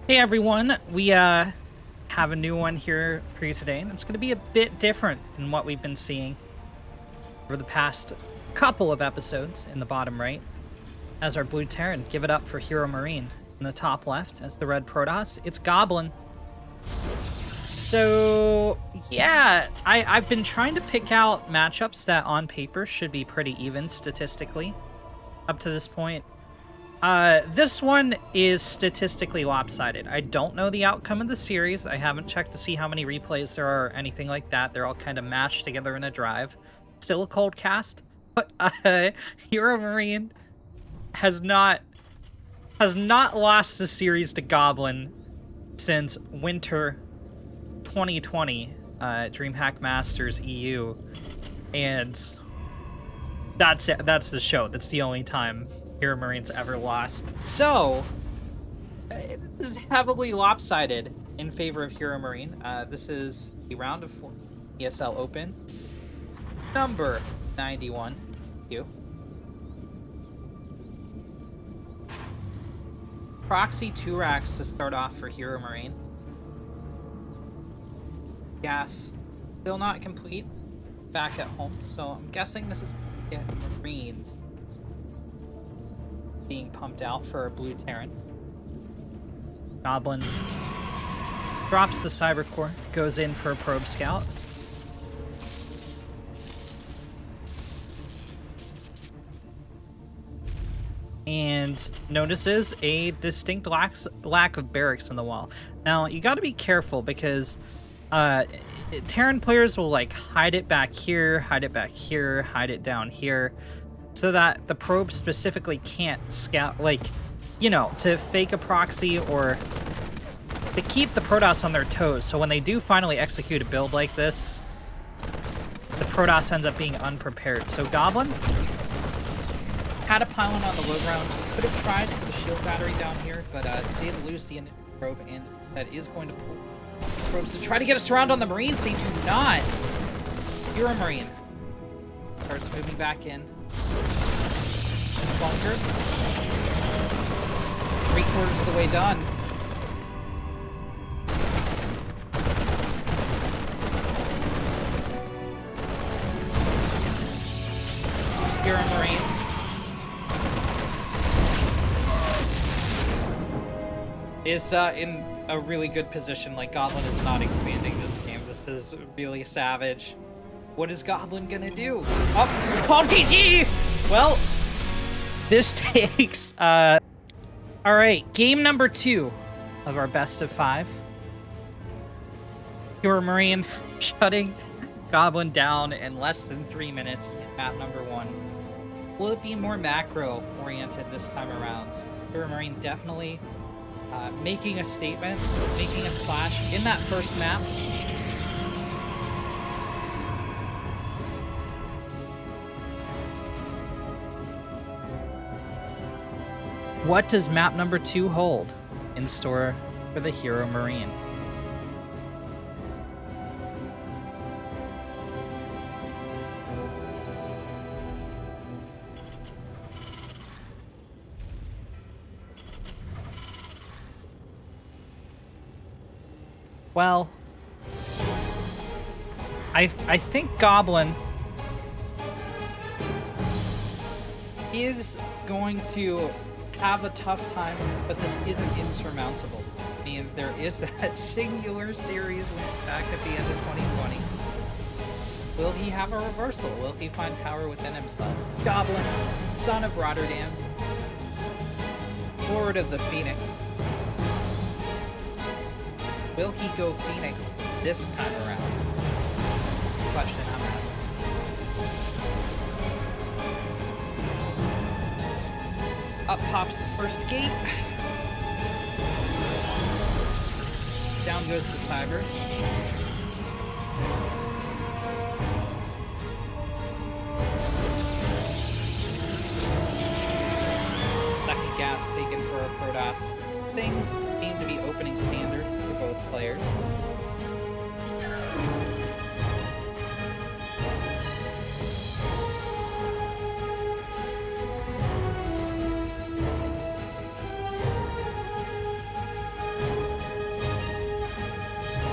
Hey everyone, we have a new one here for you today, and it's going to be a bit different than what we've been seeing over the past couple of episodes in the bottom right. As our blue Terran, give it up for Heromarine. In the top left, as the red Protoss, it's Goblin. So yeah, I've been trying to pick out matchups that on paper should be pretty even statistically up to this point. This one is statistically lopsided. I don't know the outcome of the series. I haven't checked to see how many replays there are or anything like that. They're all kind of mashed together in a drive. Still a cold cast, but Heromarine has not lost the series to Goblin since winter 2020, DreamHack Masters EU, and that's it. That's the show. That's the only time Heromarines ever lost. So, this is heavily lopsided in favor of Heromarine. This is a round of 4 ESL Open. Number 91. Thank you. Proxy 2 racks to start off for Heromarine. Gas still not complete back at home, so I'm guessing this is Marines being pumped out for a blue Terran. Goblin drops the Cyber Core, goes in for a probe scout. And notices a distinct lack of barracks on the wall. Now, you gotta be careful because Terran players will like hide it back here, hide it down here, so that the probe specifically can't scout, like, you know, to fake a proxy or to keep the Protoss on their toes. So when they do finally execute a build like this, the Protoss ends up being unprepared. So Goblin had a pylon on the low ground, could have tried for the shield battery down here, but did lose the initial probe, and that is going to pull probes to try to get a surround on the Marines. They do not. Heromarine starts moving back in. Bunker. 3/4 of the way done. Heromarine is in a really good position. Like, Goblin is not expanding this game. This is really savage. What is Goblin gonna do? Oh, called GG! Well, this takes, alright, game number 2 of our best of 5. Heromarine shutting Goblin down in less than 3 minutes in map number 1. Will it be more macro-oriented this time around? Heromarine definitely making a statement, making a splash in that first map. What does map number 2 hold in store for the Heromarine? Well, I think Goblin is going to have a tough time, but this isn't insurmountable. I mean, there is that singular series back at the end of 2020. Will he have a reversal? Will he find power within himself? Goblin, son of Rotterdam, Lord of the Phoenix. Will he go Phoenix this time around? Question I'm asking. Up pops the first gate. Down goes the Cyber. Second gas taken for a Protoss. Things seem to be opening standard for both players.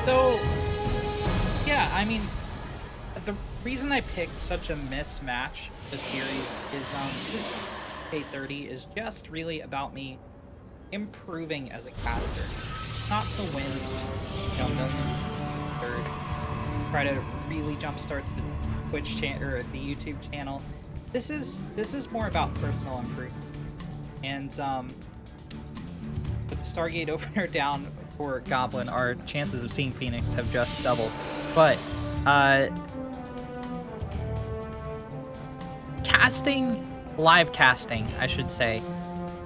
So, yeah, I mean, the reason I picked such a mismatch the series is this K30 is just really about me improving as a caster, not to win, millions or try to really jumpstart the Twitch channel or the YouTube channel. This is more about personal improvement, and with the Stargate opener down for Goblin, our chances of seeing Phoenix have just doubled. But live casting, I should say,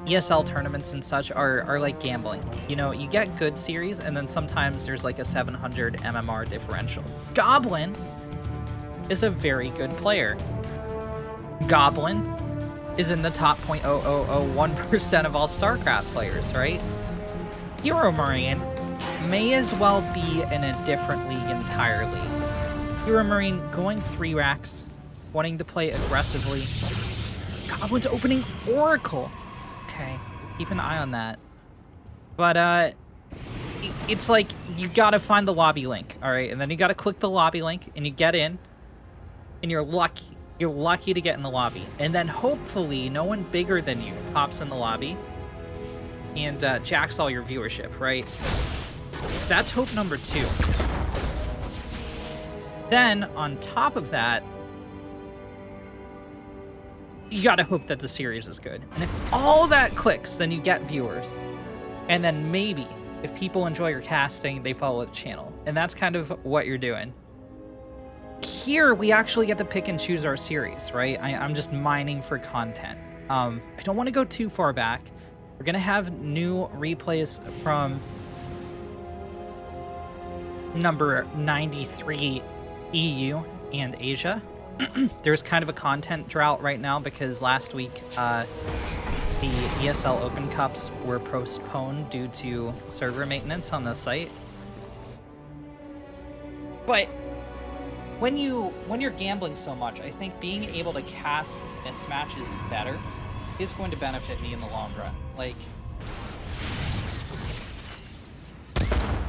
ESL tournaments and such are like gambling. You know, you get good series, and then sometimes there's like a 700 MMR differential. Goblin is a very good player. Goblin is in the top 0.0001% of all StarCraft players, right? Heromarine may as well be in a different league entirely. Heromarine going 3 racks, wanting to play aggressively. Goblin's opening Oracle. Okay, keep an eye on that. But it's like you gotta find the lobby link, all right? And then you gotta click the lobby link, and you get in, and you're lucky. You're lucky to get in the lobby. And then hopefully no one bigger than you pops in the lobby and jacks all your viewership, right? That's hope number 2. Then, on top of that, you gotta hope that the series is good. And if all that clicks, then you get viewers. And then maybe, if people enjoy your casting, they follow the channel. And that's kind of what you're doing. Here, we actually get to pick and choose our series, right? I'm just mining for content. I don't want to go too far back. We're going to have new replays from number 93 EU and Asia. There's kind of a content drought right now because last week the ESL Open Cups were postponed due to server maintenance on the site. But when you're gambling so much, I think being able to cast mismatches better is going to benefit me in the long run. Like,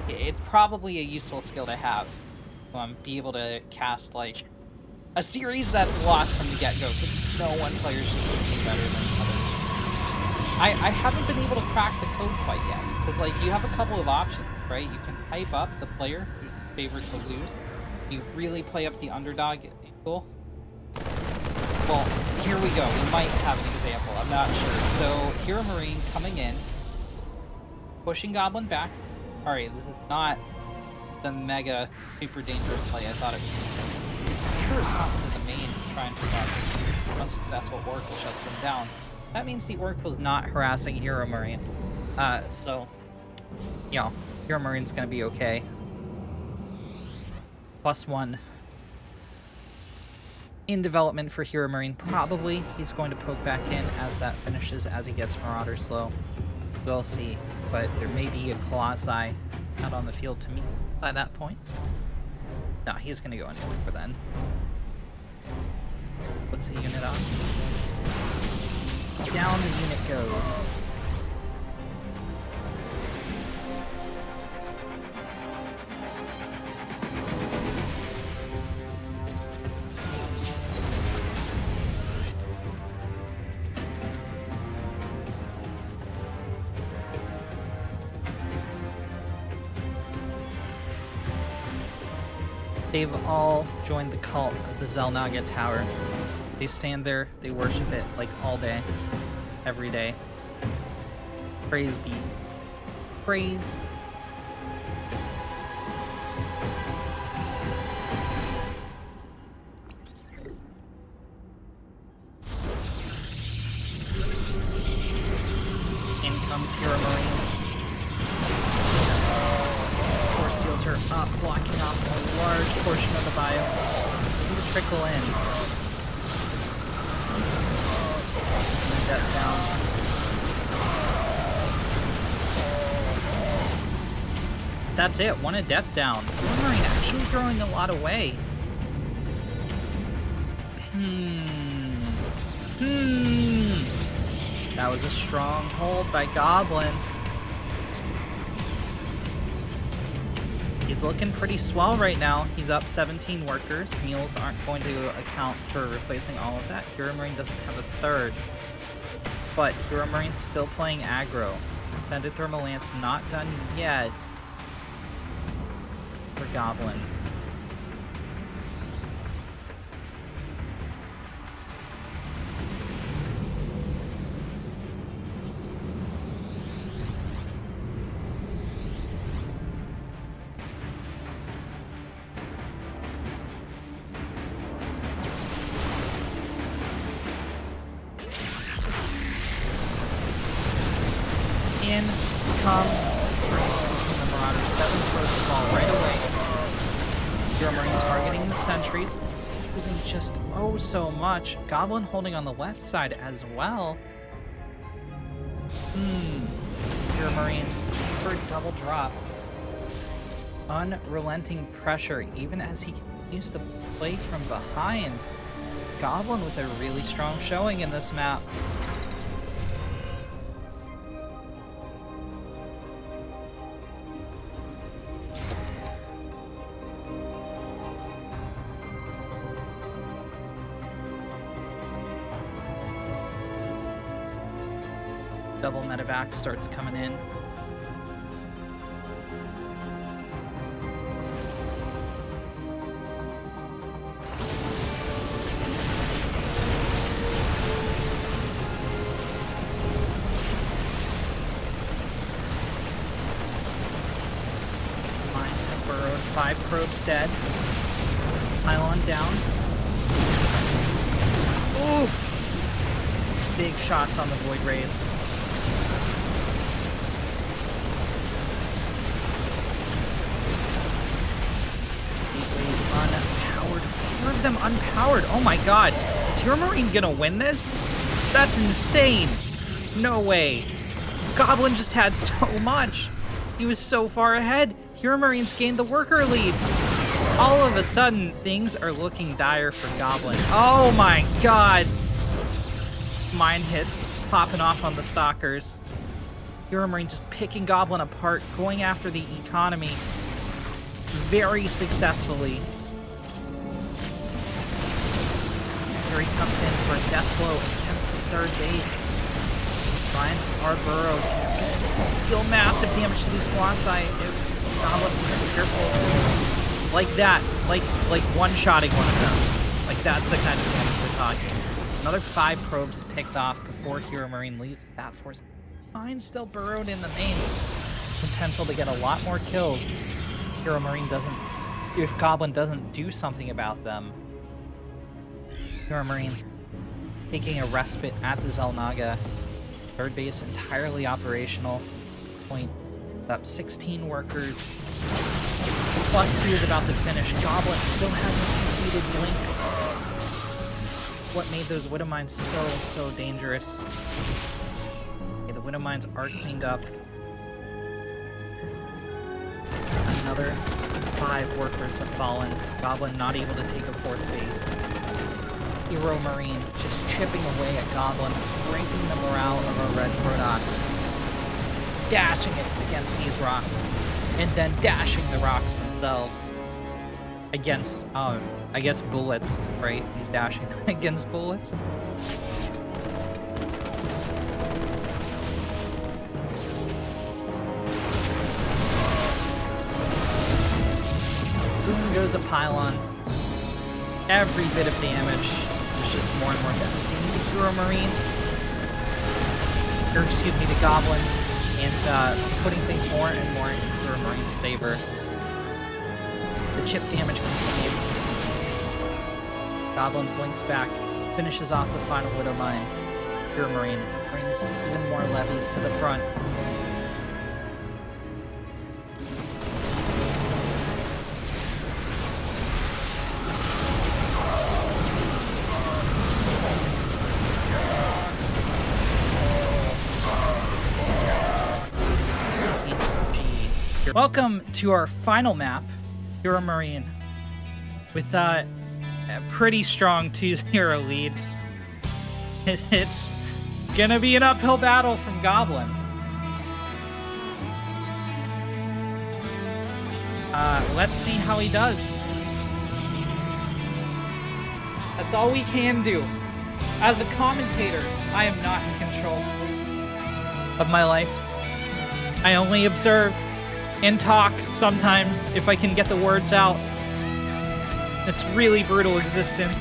it's probably a useful skill to have. Be able to cast, like, a series that's lost from the get-go, because no one player should be better than others. I haven't been able to crack the code quite yet, because, like, you have a couple of options, right? You can hype up the player who's favored to lose. You really play up the underdog angle. Well, here we go. We might have an example. I'm not sure. So, Heromarine coming in, pushing Goblin back. Alright, this is not the mega super dangerous play I thought it was. Sure, it's not to the main to try and prevent unsuccessful Oracle shuts them down. That means the Oracle's not harassing Heromarine. So, you know, Heromarine gonna be okay. +1 in development for Heromarine. Probably he's going to poke back in as that finishes, as he gets Marauder slow. We'll see. But there may be a Colossi out on the field to meet by that point. No, he's going to go into for then. What's the unit on? Down the unit goes. They've all joined the cult of the Xel'Naga Tower. They stand there, they worship it, like, all day, every day. Praise be. Praise. In comes Heromarine. Are up, blocking off a large portion of the bio. Maybe to trickle in. And then death down. That's it, 1 death down. Heromarine actually throwing a lot away. That was a strong hold by Goblin. He's looking pretty swell right now. He's up 17 workers. Mules aren't going to account for replacing all of that. Heromarine doesn't have a third. But Heromarine still playing aggro. Extended Thermal Lance not done yet for Goblin. In come the Marauders. 7 first ball right away. Heromarine targeting the sentries. Using just so much. Goblin holding on the left side as well. Heromarine for a double drop. Unrelenting pressure even as he continues to play from behind. Goblin with a really strong showing in this map. Double medevac starts coming in. Mines have burrowed. 5 probes dead. Pylon down. Ooh! Big shots on the Void Rays. Unpowered. 4 of them unpowered. Oh my god. Is Heromarine gonna win this? That's insane. No way. Goblin just had so much. He was so far ahead. Heromarines gained the worker lead. All of a sudden, things are looking dire for Goblin. Oh my god. Mine hits popping off on the stalkers. Heromarine just picking Goblin apart, going after the economy very successfully. Here he comes in for a death blow against the third base. Lions are burrowed. Deal massive damage to these Colossi if Goblin isn't careful. Like that. Like one-shotting one of them. Like that's the kind of damage we're talking. Another 5 probes picked off before Heromarine leaves that force. Mine still burrowed in the main. Potential to get a lot more kills. Heromarine doesn't, if Goblin doesn't do something about them. Heromarine taking a respite at the Xel'Naga. Third base entirely operational. Point up 16 workers. The +2 is about to finish. Goblin still hasn't completed Blink. What made those Widow Mines so dangerous? Okay, the Widow Mines are cleaned up. Another 5 workers have fallen. Goblin not able to take a 4th base. Heromarine just chipping away at Goblin, breaking the morale of our red Protoss. Dashing it against these rocks. And then dashing the rocks themselves. Against, I guess bullets, right? He's dashing against bullets. Boom goes a pylon. Every bit of damage is just more and more devastating to Heromarine. Or excuse me, the Goblin. And putting things more and more in Heromarines' favor. The chip damage continues. Goblin blinks back, finishes off the final Widow Mine. Heromarine brings even more levies to the front. Welcome to our final map, Heromarine, with a pretty strong 2-0 lead. It's gonna be an uphill battle from Goblin. Let's see how he does. That's all we can do. As a commentator, I am not in control of my life. I only observe and talk sometimes if I can get the words out. It's really brutal existence.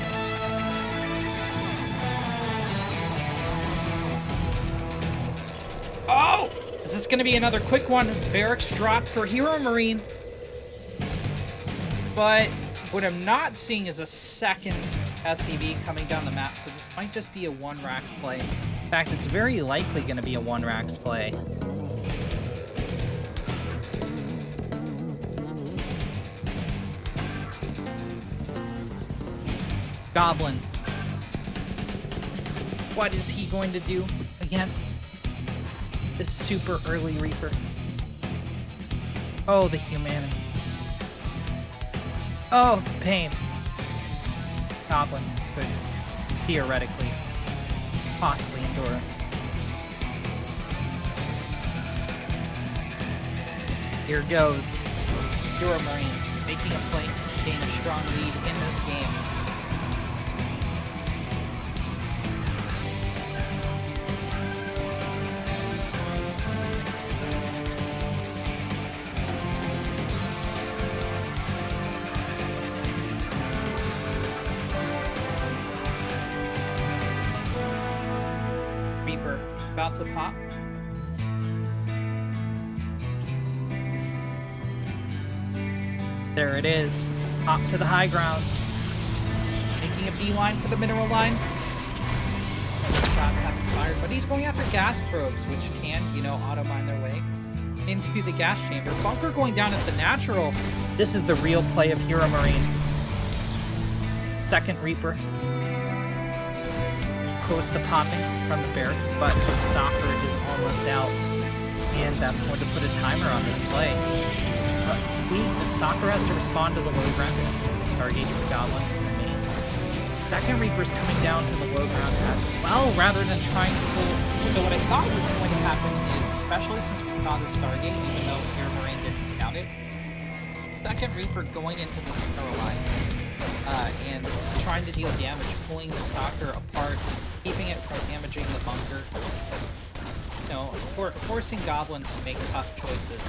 Oh! Is this going to be another quick one? Barracks drop for Heromarine. But what I'm not seeing is a second SCV coming down the map, so this might just be a one Rax play. In fact, it's very likely going to be a one Rax play. Goblin. What is he going to do against this super early Reaper? Oh, the humanity. Oh, pain. Goblin could theoretically possibly endure it. Here goes Heromarine making a play to gain a strong lead in this game. Reaper about to pop. There it is. Hop to the high ground. Making a beeline for the mineral line. Shots have been fired, but he's going after gas probes, which can, you know, auto-mine their way into the gas chamber. Bunker going down at the natural. This is the real play of Heromarine. Second Reaper. Close to popping from the barracks, but the Stalker is almost out. And that's going to put a timer on this play. But the Stalker has to respond to the low ground and the Stargate for Goblin to remain. Second Reaper's coming down to the low ground as well, rather than trying to pull. So what I thought was going to happen is, especially since we saw the Stargate, even though Heromarine didn't scout it, Second Reaper going into the mineral line and trying to deal damage, pulling the Stalker apart, keeping it from damaging the bunker. No, forcing Goblin to make tough choices.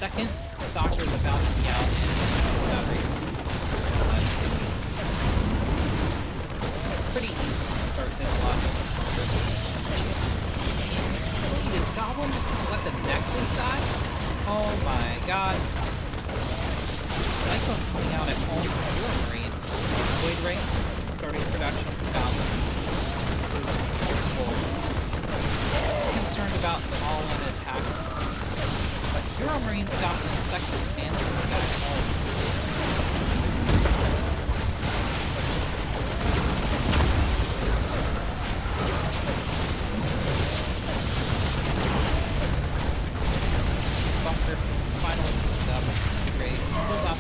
Second, Stalker is about to be out and pretty easy to start this logic. Did Goblin just let the Nexus die? Oh my god. Cyclone coming out at home for Heromarine. Void Ray starting production for Goblin. Concerned about the all-in attack, but Heromarines got an effective stance and got it home. Bunker finally picks up. The grave pulled up.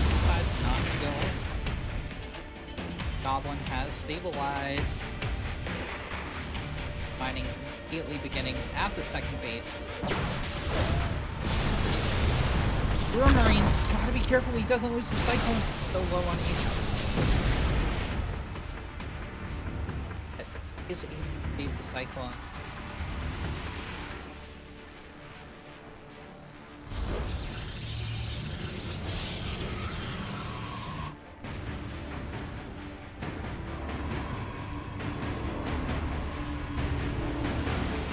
Decides not to go in. Goblin has stabilized. Mining immediately beginning at the second base. Heromarines gotta be careful he doesn't lose the Cyclone. It's so low on HP. Is able to save the Cyclone.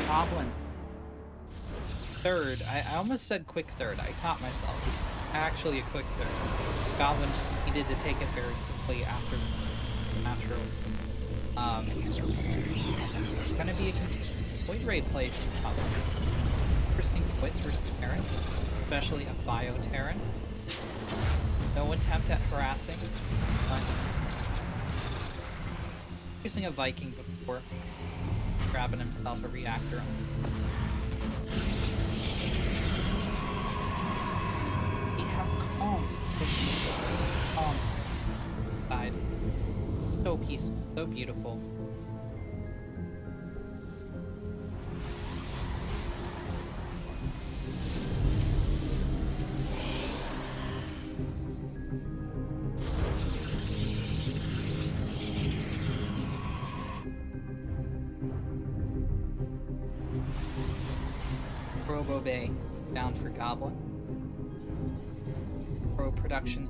Goblin. Third. I almost said quick third. I caught myself. Actually a quick third. Goblin just needed to take it very quickly after the natural. It's gonna be a Void Ray play from Goblin. Interesting quits versus Terran, especially a Bio Terran. No attempt at harassing. Using a Viking before grabbing himself a reactor. We have calm. Calm. Side. So peaceful, so beautiful. Robo Bay down for Goblin. Pro production.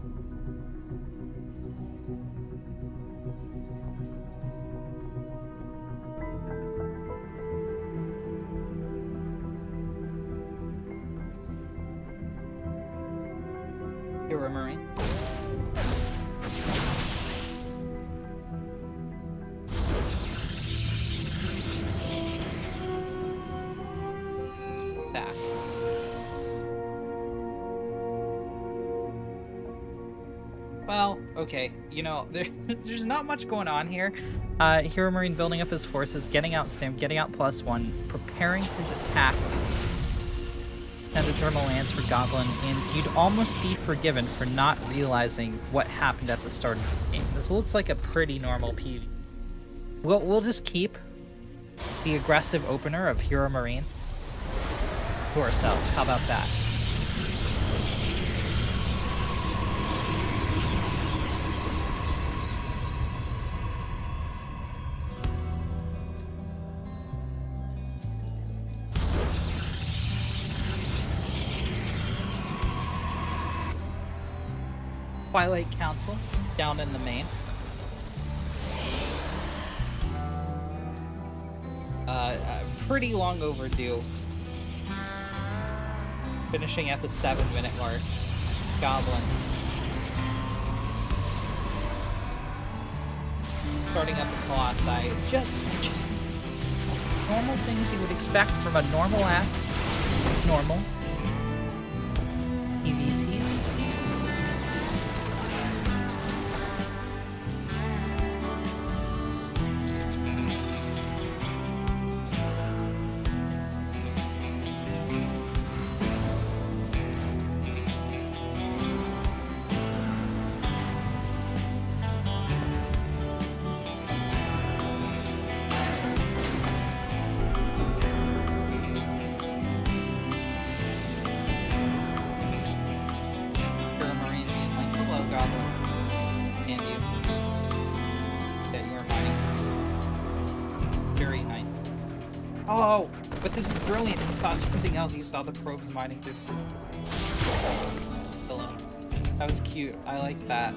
Heromarine. Back. Well, okay, you know, there's not much going on here. Heromarine building up his forces, getting out stamp, getting out +1, preparing his attack. And a thermal lance for Goblin, and you'd almost be forgiven for not realizing what happened at the start of this game. This looks like a pretty normal PV. We'll just keep the aggressive opener of Heromarine to ourselves. How about that? Twilight Council down in the main. Pretty long overdue. Finishing at the 7-minute mark. Goblin. Starting up the Colossi. Just normal things you would expect from a normal EVT. Oh, but this is brilliant. He saw something else. He saw the probes mining through. Hello. That was cute. I like that.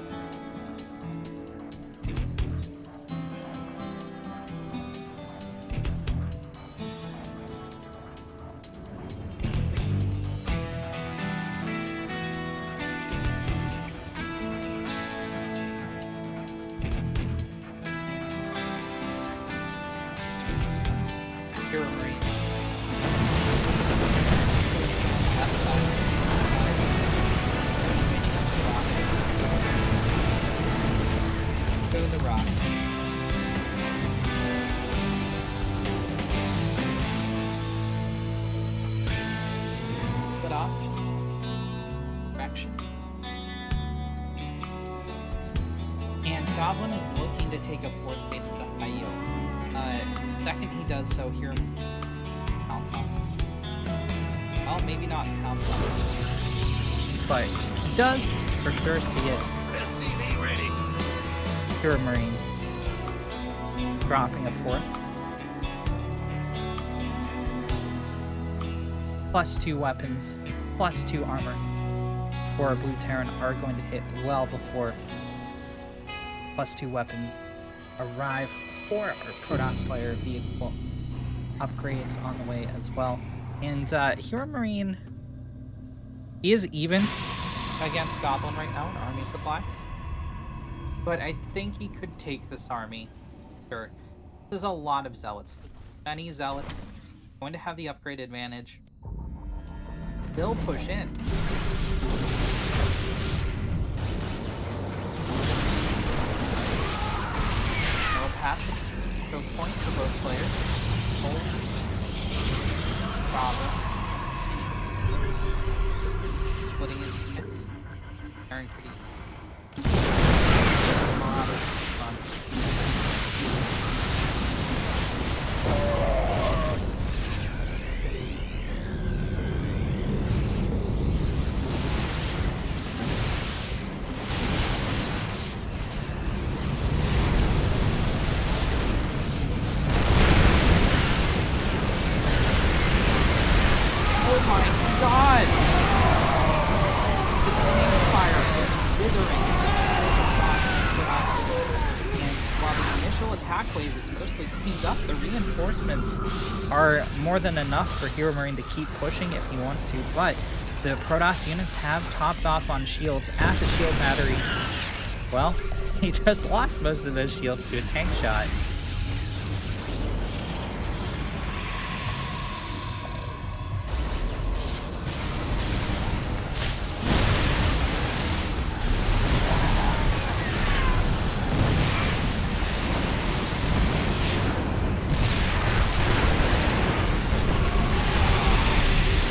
Heromarine. Go to the rock. Split off. Direction. And Goblin is looking to take a fourth base at the high yield. Second he does so, here pounce on. Well, maybe not pounce on, but he does for sure see it. SCV ready. Heromarine dropping a fourth. +2 weapons, +2 armor for a Blue Terran are going to hit well before +2 weapons arrive for our Protoss player vehicle. Upgrades on the way as well. And Heromarine is even against Goblin right now in army supply. But I think he could take this army. Sure. This is a lot of zealots. Many zealots. Going to have the upgrade advantage. They'll push in. Choke points for both players. Hold. Problem. Splitting his units. Preparing for the Marauders response. my god! The fire is withering and while the initial attack wave is mostly cleaned up, the reinforcements are more than enough for Heromarine to keep pushing if he wants to, but the Protoss units have topped off on shields at the shield battery. Well, he just lost most of those shields to a tank shot.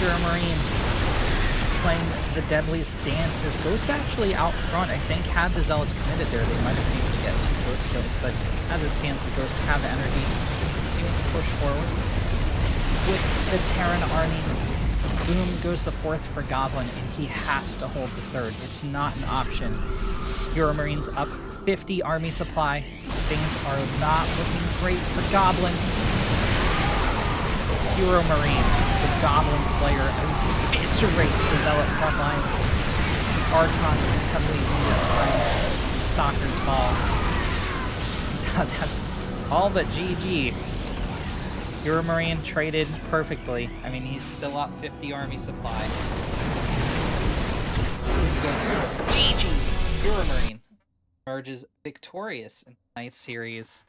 Heromarine playing the deadliest dance. His Ghost actually out front. I think had the Zealots committed there, they might have been able to get 2 Ghost kills, but as it stands, the Ghosts have the energy to push forward. With the Terran army, boom goes the 4th for Goblin, and he has to hold the 3rd. It's not an option. Heromarines up 50 army supply. Things are not looking great for Goblin. Heromarine, the Goblin Slayer, eviscerates the Zealot frontline. The Archon is heavily wounded by Stalker's Ball. That's all but GG. Heromarine traded perfectly. I mean, he's still up 50 army supply. GG! Heromarine emerges victorious in tonight's series.